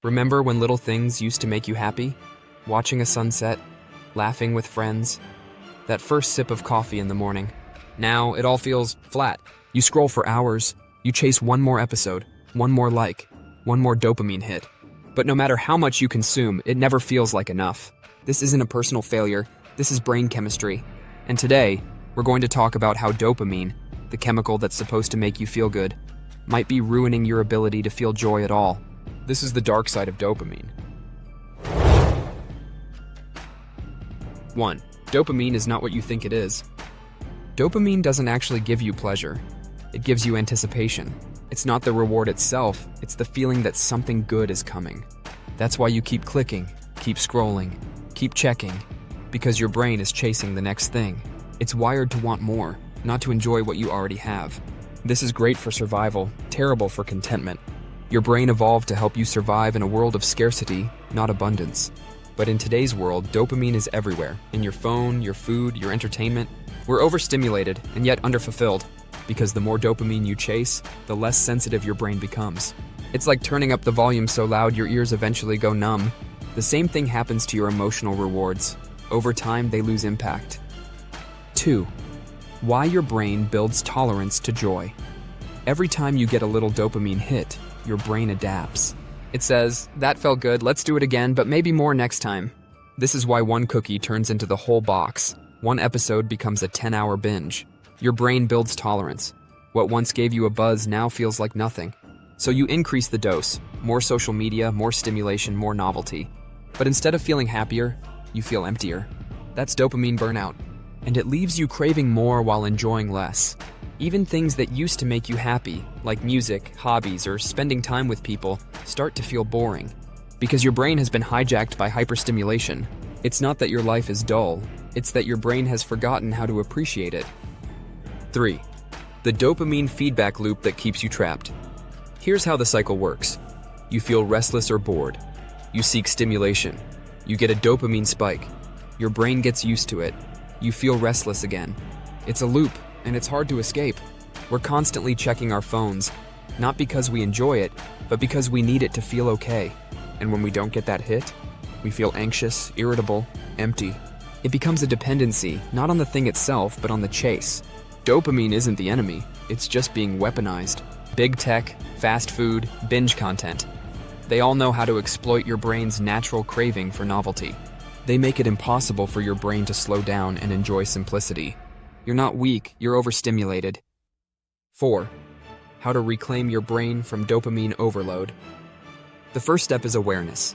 Remember when little things used to make you happy? Watching a sunset, laughing with friends, that first sip of coffee in the morning. Now it all feels flat. You scroll for hours, you chase one more episode, one more like, one more dopamine hit. But no matter how much you consume, it never feels like enough. This isn't a personal failure, this is brain chemistry. And today, we're going to talk about how dopamine, the chemical that's supposed to make you feel good, might be ruining your ability to feel joy at all. This is the dark side of dopamine. 1. Dopamine is not what you think it is. Dopamine doesn't actually give you pleasure. It gives you anticipation. It's not the reward itself, it's the feeling that something good is coming. That's why you keep clicking, keep scrolling, keep checking, because your brain is chasing the next thing. It's wired to want more, not to enjoy what you already have. This is great for survival, terrible for contentment. Your brain evolved to help you survive in a world of scarcity, not abundance. But in today's world, dopamine is everywhere. In your phone, your food, your entertainment. We're overstimulated and yet underfulfilled, because the more dopamine you chase, the less sensitive your brain becomes. It's like turning up the volume so loud your ears eventually go numb. The same thing happens to your emotional rewards. Over time, they lose impact. 2. Why your brain builds tolerance to joy. Every time you get a little dopamine hit, your brain adapts. It says, that felt good, let's do it again, but maybe more next time. This is why one cookie turns into the whole box. One episode becomes a 10-hour binge. Your brain builds tolerance. What once gave you a buzz now feels like nothing. So you increase the dose. More social media, more stimulation, more novelty. But instead of feeling happier, you feel emptier. That's dopamine burnout. And it leaves you craving more while enjoying less. Even things that used to make you happy, like music, hobbies, or spending time with people, start to feel boring. Because your brain has been hijacked by hyperstimulation. It's not that your life is dull, it's that your brain has forgotten how to appreciate it. 3. The dopamine feedback loop that keeps you trapped. Here's how the cycle works. You feel restless or bored. You seek stimulation. You get a dopamine spike. Your brain gets used to it. You feel restless again. It's a loop, and it's hard to escape. We're constantly checking our phones, not because we enjoy it, but because we need it to feel okay. And when we don't get that hit, we feel anxious, irritable, empty. It becomes a dependency, not on the thing itself, but on the chase. Dopamine isn't the enemy, it's just being weaponized. Big tech, fast food, binge content. They all know how to exploit your brain's natural craving for novelty. They make it impossible for your brain to slow down and enjoy simplicity. You're not weak, you're overstimulated. 4. How to reclaim your brain from dopamine overload. The first step is awareness.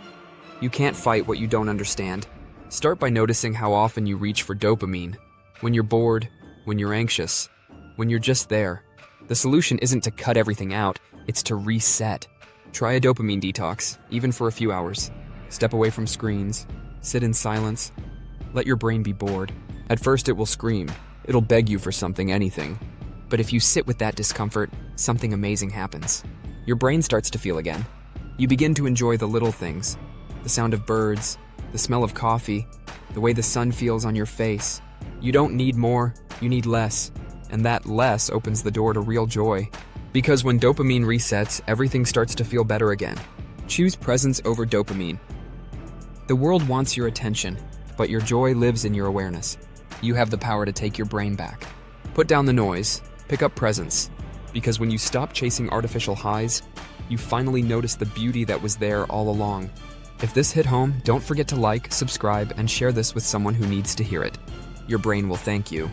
You can't fight what you don't understand. Start by noticing how often you reach for dopamine. When you're bored, when you're anxious, when you're just there. The solution isn't to cut everything out, it's to reset. Try a dopamine detox, even for a few hours. Step away from screens. Sit in silence. Let your brain be bored. At first it will scream. It'll beg you for something, anything. But if you sit with that discomfort, something amazing happens. Your brain starts to feel again. You begin to enjoy the little things. The sound of birds, the smell of coffee, the way the sun feels on your face. You don't need more, you need less. And that less opens the door to real joy. Because when dopamine resets, everything starts to feel better again. Choose presence over dopamine. The world wants your attention, but your joy lives in your awareness. You have the power to take your brain back. Put down the noise, pick up presence, because when you stop chasing artificial highs, you finally notice the beauty that was there all along. If this hit home, don't forget to like, subscribe, and share this with someone who needs to hear it. Your brain will thank you.